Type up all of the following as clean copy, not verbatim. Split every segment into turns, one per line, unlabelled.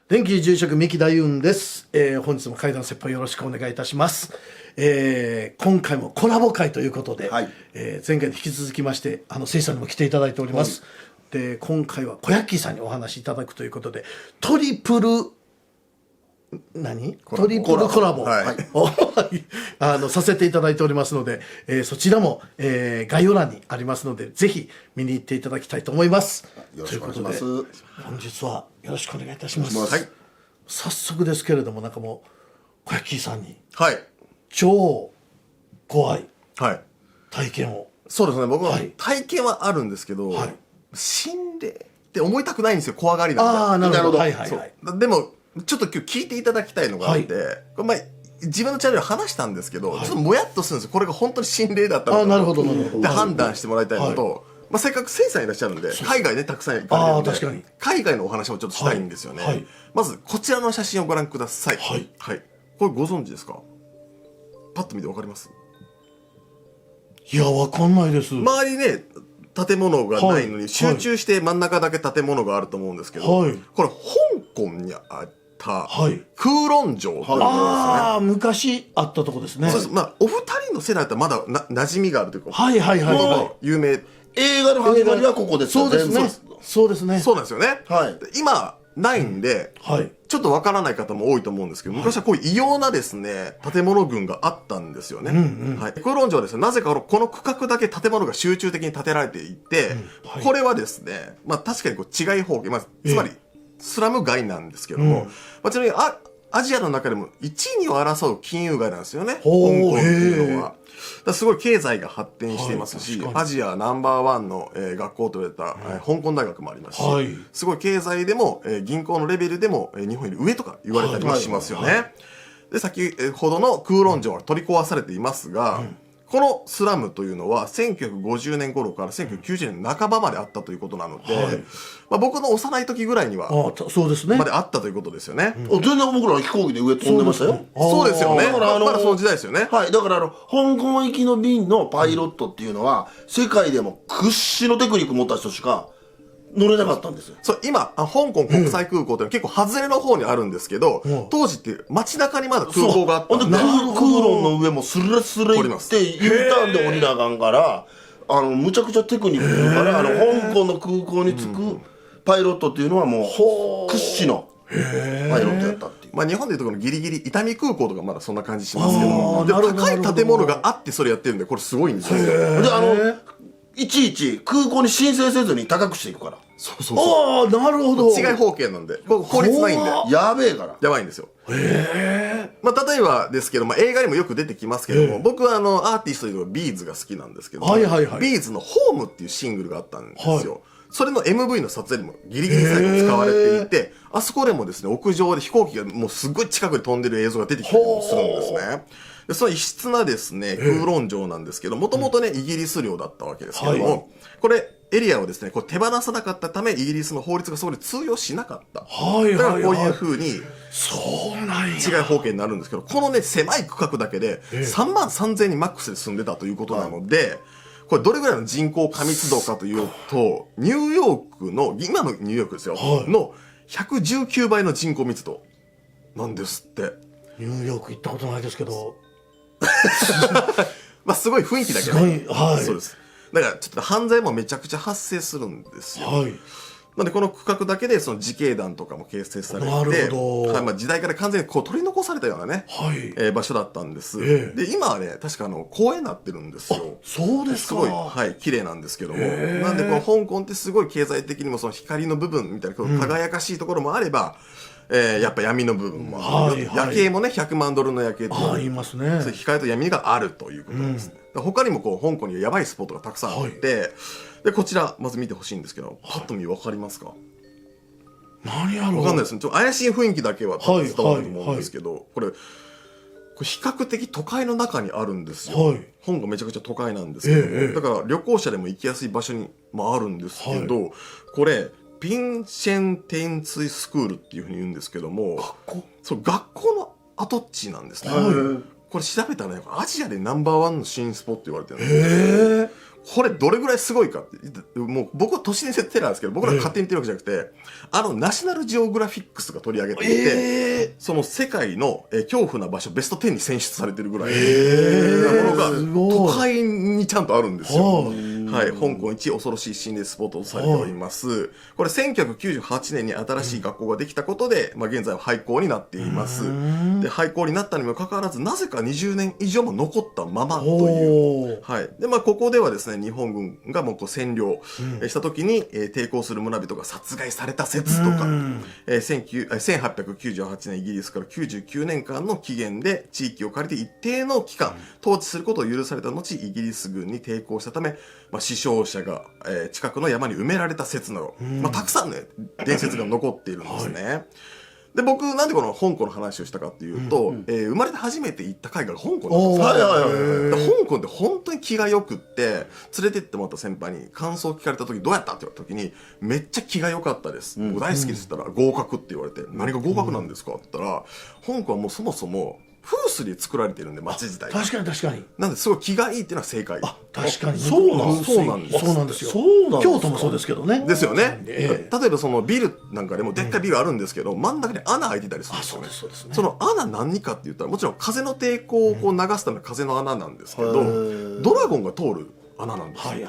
電気住職三木大雲です。本日も怪談説法よろしくお願いいたします。今回もコラボ会ということで、前回に引き続きましてせいさんにも来ていただいております。で今回は小ヤッキーさんにお話しいただくということでトリプルコラボをさせていただいておりますので、そちらも、概要欄にありますのでぜひ見に行っていただきたいと思います。
よろしくお願いします。
本日はよろしくお願いいたします。
はい、
早速ですけれどもなんかもう小ヤッキーさんに
はい
超怖い
はい
体験を、
そうですね。僕は
はい
体験はあるんですけど、
はい、
心霊って思いたくないんですよ。怖がりなんで。
ああなるほど。はい
そうでもちょっと今日聞いていただきたいのがあって、これ前自分のチャンネルで話したんですけど、ちょっともやっとするんですよ。これが本当に心霊だったのか
なるほどなるほど
で判断してもらいたいのと、せっかくせいさんいらっしゃるんで海外でたくさん行かれてるんで海外のお話もちょっとしたいんですよね。まずこちらの写真をご覧ください。はい、これご存知ですか？パッと見てわかります？
いやわかんないです。
周りね建物がないのに集中して真ん中だけ建物があると思うんですけど、これ香港にあった空論城というところですね。
ああ昔あったとこですね。
そうです。お二人の世代だったらまだ馴染みがあるというか、有名。
映画の始まりはここです。
そうですね。そうですね。
そうなんですよね。今ないんで、ちょっとわからない方も多いと思うんですけど、昔はこういう異様なですね、建物群があったんですよね。空論城はですね、なぜかこの区画だけ建物が集中的に建てられていて、これはですね、確かにこう違い方形、つまりスラム街なんですけども、ちなみにアジアの中でも1位にを争う金融街なんですよね、香港っていうのは。すごい経済が発展していますし、アジアナンバーワンの学校と言われた香港大学もありますし、すごい経済でも銀行のレベルでも日本より上とか言われたりもしますよね。で先ほどの空論城は取り壊されていますが、このスラムというのは1950年頃から1990年半ばまであったということなので、僕の幼い時ぐらいにはまであったということですよね。
全然僕ら飛行機で上飛んでましたよ。
そうですよね。まだその時代ですよね。
はい、だから香港行きの便のパイロットっていうのは世界でも屈指のテクニック持った人しか乗れなかったんですよ。
そう今香港国際空港って結構外れの方にあるんですけど、当時って街中にまだ空港があったんで、
空論の上もスレスレ行って U ターンで降りなあかんから、むちゃくちゃテクニックいるから、香港の空港に着くパイロットっていうのはもう屈指のパイロットやったっていう。
日本でいうところのギリギリ伊丹空港とかまだそんな感じしますけども、で高い建物があってそれやってるんで、これすごいんですよ。
でいちいち空港に申請せずに高くしていくから。
ああなるほど。
違い方形なんで効率ないんで
やべえから。
やばいんですよ。例えばですけど、映画にもよく出てきますけども、僕はアーティストでいうとビーズが好きなんですけど、ビーズのホームっていうシングルがあったんですよ。それの MV の撮影でもギリギリ最後使われていて、あそこでもですね、屋上で飛行機がもうすっごい近くで飛んでる映像が出てきたりもするんですね。でその異質なですね、空論城なんですけど、もともとね、イギリス領だったわけですけども、これ、エリアをですね、手放さなかったため、イギリスの法律がそこで通用しなかった。だからこういう風に、違い方形になるんですけど、このね、狭い区画だけで、3万3000人マックスで住んでたということなので、これどれぐらいの人口過密度かというと、ニューヨークの、今のニューヨークですよ、の119倍の人口密度なんですって。
ニューヨーク行ったことないですけど。
すごい雰囲気だけね。そうです。だからちょっと犯罪もめちゃくちゃ発生するんですよ。なんでこの区画だけでその自警団とかも形成されて、時代から完全に取り残されたようなね、場所だったんです。で今はね確か公園になってるんですよ。
そうですか。
すごい綺麗なんですけども、なんでこの香港ってすごい経済的にもその光の部分みたいな輝かしいところもあれば、やっぱ闇の部分もある。夜景もね100万ドルの夜景とか
言いますね。
光と闇があるということですね。他にも香港にはやばいスポットがたくさんあって、でこちらまず見てほしいんですけど、パッと見分かりますか？
何やろう。
分かんないですね。ちょっと怪しい雰囲気だけは伝わると思うんですけど、これ比較的都会の中にあるんですよ。香港めちゃくちゃ都会なんですけど、だから旅行者でも行きやすい場所にもあるんですけど、これピンシェンテンツイスクールっていうふうに言うんですけども、学校の跡地なんですね。これ調べたらね、アジアでナンバーワンの新スポット言われてるんです。これどれぐらいすごいかって、もう僕は都市伝説テラーですけど、僕ら勝手に言ってるわけじゃなくて、ナショナルジオグラフィックスが取り上げていて、その世界の恐怖な場所ベスト10に選出されてるぐらいなものが都会にちゃんとあるんですよ。はい、香港一恐ろしい心霊スポットとされております。これ1998年に新しい学校ができたことで、現在は廃校になっています。で、廃校になったにもかかわらず、なぜか20年以上も残ったままという。はい。で、ここではですね、日本軍がもう占領した時に、抵抗する村人が殺害された説とか、1898年イギリスから99年間の期限で地域を借りて一定の期間、統治することを許された後、イギリス軍に抵抗したため、死傷者が、近くの山に埋められた説など、たくさんね、伝説が残っているんですね。で、僕、なんでこの香港の話をしたかっていうと、生まれて初めて行った海外が香港だったんですよ。香港って本当に気が良くって、連れてってもらった先輩に感想を聞かれた時どうやったって言われた時に、めっちゃ気が良かったです。僕大好きですって言ったら、合格って言われて、何が合格なんですかって言ったら、香港はもうそもそも、風水で作られてるんで、街自体
確かに確かに。
なんですごい気がいいっていうのは正解。
確かに。
そうなん
そうなんです。そうなんですよ。京都もそうですけどね。
ですよね。例えばそのビルなんかでもでっかいビルあるんですけど、真ん中に穴開いてたりするんですよね。その穴何かって言ったら、もちろん風の抵抗をこう流すための風の穴なんですけど、ドラゴンが通る穴なんですよ。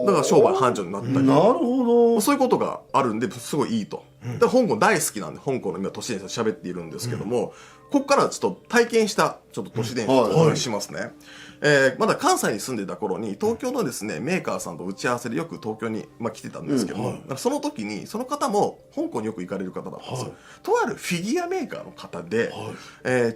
だから商売繁盛になったり。
なるほど。
そういうことがあるんで、すごいいいと。で、香港大好きなんで、香港の今都市伝説喋っているんですけども、ここからちょっと体験したちょっと都市伝説をお話ししますね。まだ関西に住んでた頃に東京のですねメーカーさんと打ち合わせでよく東京に来てたんですけども、その時にその方も香港によく行かれる方だったんですよ。とあるフィギュアメーカーの方で、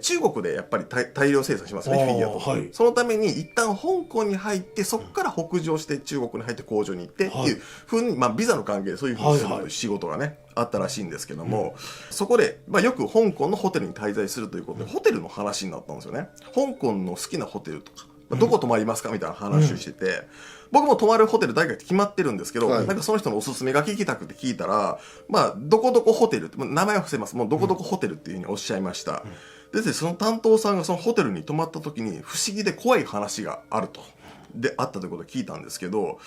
中国でやっぱり大量生産しますね、フィギュアと。そのために一旦香港に入ってそこから北上して中国に入って工場に行ってっていうふうに、ビザの関係でそういうふうにする仕事がねあったらしいんですけども、そこで、よく香港のホテルに滞在するということでホテルの話になったんですよね。香港の好きなホテルとか、どこ泊まりますかみたいな話をしてて、僕も泊まるホテル誰かって決まってるんですけど、なんかその人のおすすめが聞きたくて聞いたら、どこどこホテルって、名前は伏せます。もうどこどこホテルっていうふうにおっしゃいました。で、その担当さんがそのホテルに泊まった時に不思議で怖い話があると。で、あったということを聞いたんですけど、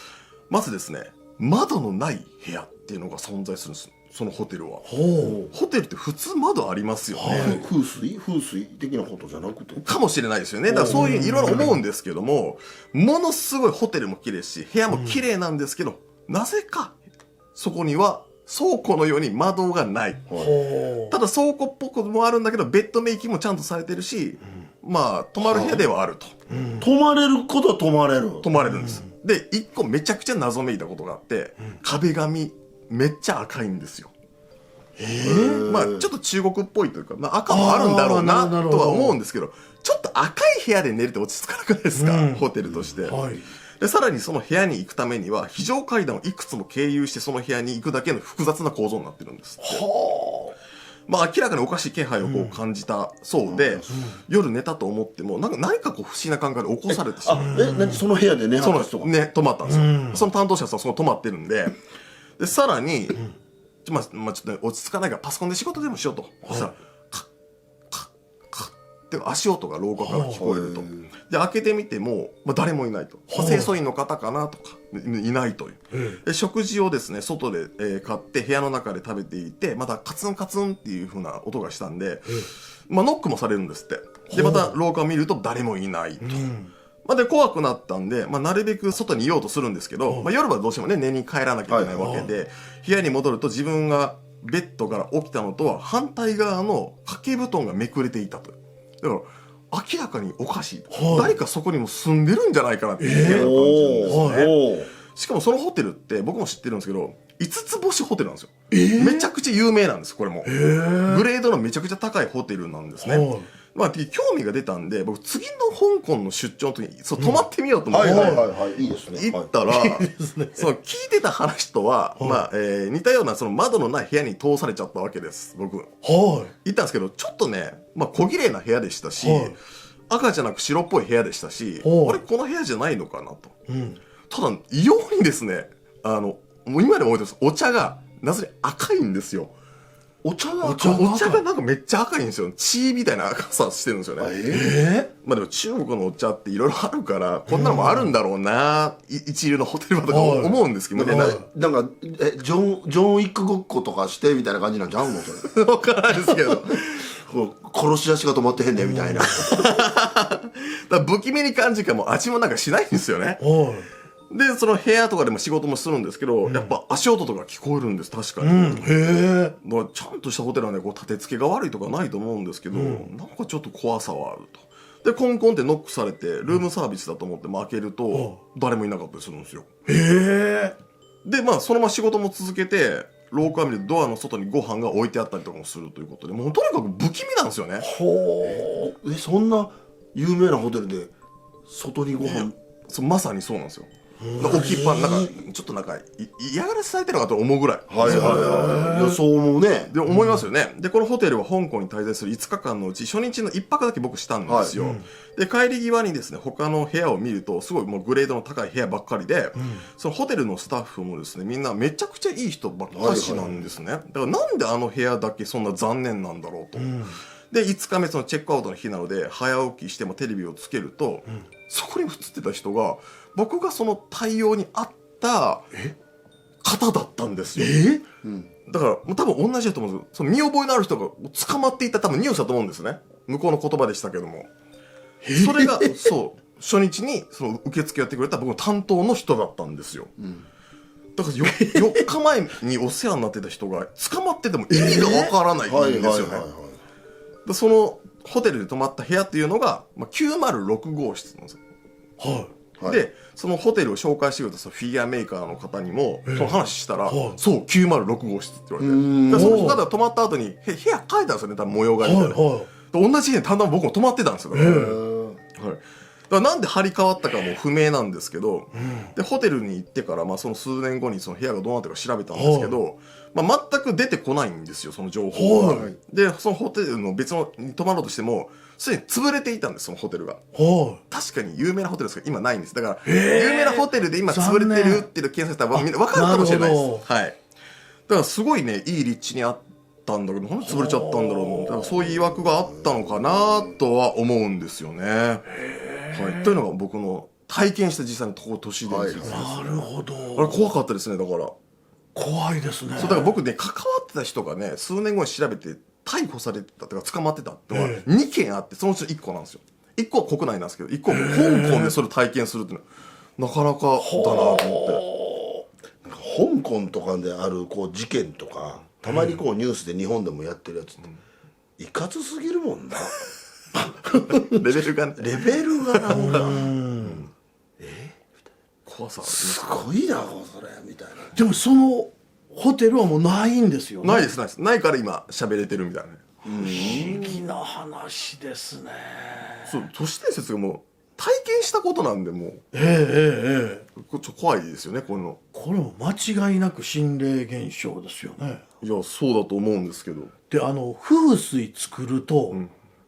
まずですね、窓のない部屋っていうのが存在するんです。そのホテルは。ホテルって普通窓ありますよね。
風水的なことじゃなくて
かもしれないですよね。だからそういういろいろ思うんですけども、ものすごいホテルも綺麗し、部屋も綺麗なんですけど、なぜかそこには倉庫のように窓がない。ただ倉庫っぽくもあるんだけど、ベッドメイキングもちゃんとされてるし、泊まる部屋ではあると。
泊まれることは泊まれる。
泊まれるんです。で、一個めちゃくちゃ謎めいたことがあって、壁紙めっちゃ赤いんですよ。ちょっと中国っぽいというか、赤もあるんだろうなとは思うんですけど、ちょっと赤い部屋で寝るって落ち着かなくないですか、ホテルとして。で、さらにその部屋に行くためには非常階段をいくつも経由してその部屋に行くだけの複雑な構造になってるんですって。明らかにおかしい気配をこう感じたそうで、夜寝たと思っても何かこう不思議な感覚で起こされてしまう。
その部屋で寝はった人が
泊まったんですよ。その担当者さんそこ泊まってるんで、でさらにちょっと、落ち着かないからパソコンで仕事でもしようと。そしたらカッカッカッって足音が廊下から聞こえると。で開けてみても、誰もいないと。清掃員の方かなとかいないという。で食事をですね外で、買って部屋の中で食べていて、またカツンカツンっていう風な音がしたんで、ノックもされるんですって。でまた廊下を見ると誰もいないと。で怖くなったんで、なるべく外にいようとするんですけど、夜はどうしてもね寝に帰らなきゃいけないわけで、部屋に戻ると自分がベッドから起きたのとは反対側の掛け布団がめくれていたと。だから明らかにおかしいと、誰かそこにも住んでるんじゃないかなっていうような感じなんですね。しかもそのホテルって僕も知ってるんですけど5つ星ホテルなんですよ。めちゃくちゃ有名なんです。これもグレードのめちゃくちゃ高いホテルなんですね。興味が出たんで僕次の香港の出張の時に泊まってみようと思って行ったら、その聞いてた話とは似たようなその窓のない部屋に通されちゃったわけです。僕行ったんですけど、ちょっとね小綺麗な部屋でしたし、赤じゃなく白っぽい部屋でしたし、あれこの部屋じゃないのかなと。ただ異様にですね、もう今でも覚えてます、お茶がなぜ赤いんですよ。
お茶が
お茶がなんかめっちゃ赤いんですよ。血みたいな赤さしてるんですよね。まあでも中国のお茶っていろいろあるから、こんなのもあるんだろうな、一流のホテルはとか思うんですけどね。
なんか、ジョン・ウィックごっことかしてみたいな感じなんちゃうのそれ。
わからないですけど。
殺し出しが止まってへんねみたいな。
だから不気味に感じかも味もなんかしないんですよね。で、その部屋とかでも仕事もするんですけど、やっぱ足音とか聞こえるんです、確かに。へえ。だからちゃんとしたホテルはね、こう立て付けが悪いとかないと思うんですけど、なんかちょっと怖さはあると。で、コンコンってノックされて、ルームサービスだと思って開けると、誰もいなかったりするんですよ。へえ。で、まあ、そのまま仕事も続けて、廊下を見るとドアの外にご飯が置いてあったりとかもするということで、もうとにかく不気味なんですよね。
ほう。そんな有名なホテルで、外にご飯。
まさにそうなんですよ。置きっぱなんかちょっとなんか嫌がらせされてるのかと思うぐらい。
はいはいはい。いやそう思うね。
で思いますよね。でこのホテルは香港に滞在する5日間のうち初日の1泊だけ僕したんですよ。で帰り際にですね他の部屋を見るとすごいもうグレードの高い部屋ばっかりで、そのホテルのスタッフもですねみんなめちゃくちゃいい人ばっかしなんですね。だからなんであの部屋だけそんな残念なんだろうと。で5日目そのチェックアウトの日なので早起きしてもテレビをつけると、そこに映ってた人が僕がその対応に合った方だったんですよ。だからもう多分同じだと思うんですよ。その見覚えのある人が捕まっていた多分ニュースだと思うんですね。向こうの言葉でしたけども、それがそう初日にその受付やってくれた僕の担当の人だったんですよ。だから4日前にお世話になってた人が捕まってても意味がわからないんですよね。でそのホテルで泊まった部屋っていうのが、906号室なんですよ。でそのホテルを紹介してくれたフィギュアメーカーの方にもその話したら、そう906号室って言われて、その人が泊まった後に部屋変えたんですよね、多分模様替えみたいな。同じ日にたんだん僕も泊まってたんですよ。だからなんで張り替わったかも不明なんですけど、でホテルに行ってから、その数年後にその部屋がどうなってるか調べたんですけど、全く出てこないんですよ、その情報が。でそのホテルの別のに泊まろうとしてもすでに潰れていたんです、そのホテルが。確かに有名なホテルですけど今ないんです。だから有名なホテルで今潰れてるっていう検索したらみんな分かるかもしれないです。はい。だからすごいねいい立地にあったんだけどなんで潰れちゃったんだろうと。だからそういう曰くがあったのかなとは思うんですよね。はい。というのが僕の体験した実際の都市伝説です。
なるほど。
あれ怖かったですね。だから
怖いですね。
そうだから僕ね関わってた人がね数年後に調べて逮捕されてたとか捕まってたってのは2件あって、そのうちの1個なんですよ。1個は国内なんですけど1個は香港でそれ体験するっていうのはなかなかだなと思って。
香港とかであるこう事件とかたまにこうニュースで日本でもやってるやつっていかつすぎるもんな。
レベルがね
レベルがなんか
怖さ
すごいなそれみたいな。
でもそのホテルはもうないんですよね。
ないですないです。ないから今喋れてるみたいな。
不思議な話ですね。
そう都市伝説がもう体験したことなんでもうちょっと怖いですよねこういうの。
これも間違いなく心霊現象ですよね。
いやそうだと思うんですけど。
で風水作ると、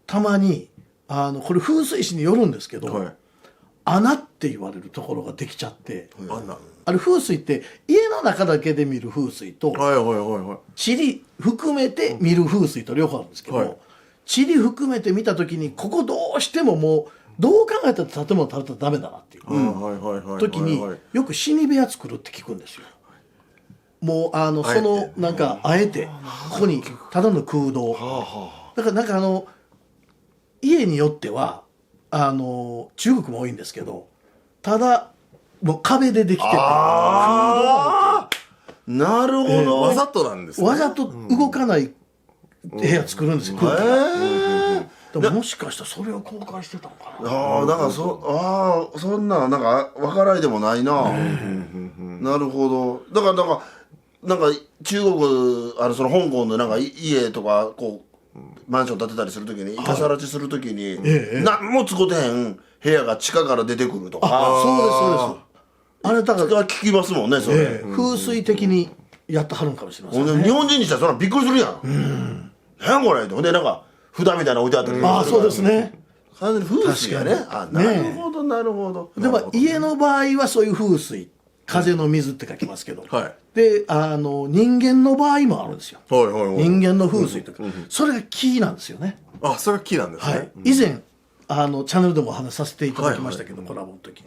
たまにこれ風水師によるんですけど、穴って言われるところができちゃって、風水って家の中だけで見る風水と塵含めて見る風水と両方あるんですけど、塵含めて見た時にここどうしてももうどう考えたら建物建てたらダメだなっていう時によく死に部屋作るって聞くんですよ。もうそのなんかあえてここにただの空洞だからなんか家によっては中国も多いんですけどただもう壁でできてて
なるほど、
わざとなんですね。
わざと動かない部屋作るんですよ、空気が。でももしかしたらそれを公開してたのかな。
だからそんななんか分からないでもないな。なるほど。だからなんか中国その香港のなんか家とかこうマンション建てたりするときにイカサラチするときに何も使ってへん部屋が地下から出てくるとか。
そうです。あれだから
聞きますもんねそれ。
風水的にやってはるんかもしれませんね。
日本人にしたらそんなびっくりするやん。何これってほんでなんか札みたいなの置いてあったりする。
そうですね。
完全に風水やね。なるほどなるほど。
でも家の場合はそういう風水風の水って書きますけど、
はい
で人間の場合もあるんですよ。
はいはいはい。
人間の風水とか、それが木なんですよね。
あ、それが木なんですね。
はい、以前チャンネルでもお話しさせていただきましたけど、コラボの時に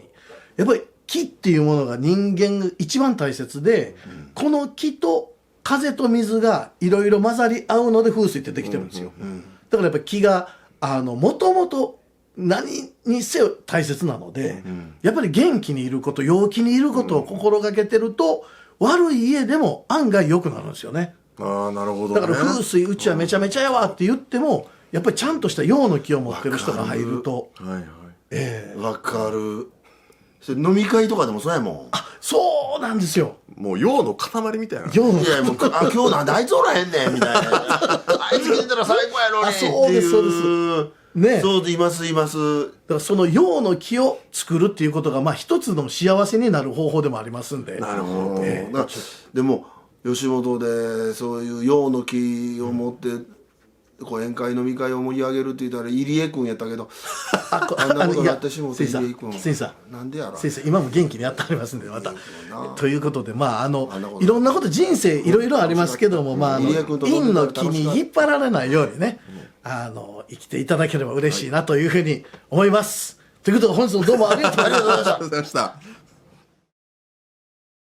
やっぱり木っていうものが人間が一番大切で、この木と風と水がいろいろ混ざり合うので風水ってできてるんですよ。だからやっぱり木がもともと何にせよ大切なので、やっぱり元気にいること、陽気にいることを心がけてると、悪い家でも案外良くなるんですよね。
ああ、なるほどね。
だから風水うちはめちゃめちゃやわって言っても、やっぱりちゃんとした陽の気を持ってる人が入ると。
はいはい。わかる。それ飲み会とかでもそうやもん。
あ、そうなんですよ。
もう陽の塊みたいな。
陽の
いやもう今日なんであいつおらへんねんみたいな。あいつ来てたら最高やろねっていう。
そうですそうですね。
そういますいます。
だからその陽の気を作るっていうことが一つの幸せになる方法でもありますんで。
なるほど。
でも吉本でそういう陽の気を持って宴会飲み会を盛り上げるって言ったら入江君やったけど、あんなことになってしもうて入江君なんでやろ。
先生今も元気にやってありますんで、またということでいろんなこと人生いろいろありますけども、陰の気に引っ張られないようにね、生きていただければ嬉しいなというふうに思います。ということで本日もどうもありがとうございました。
ありがとうございました。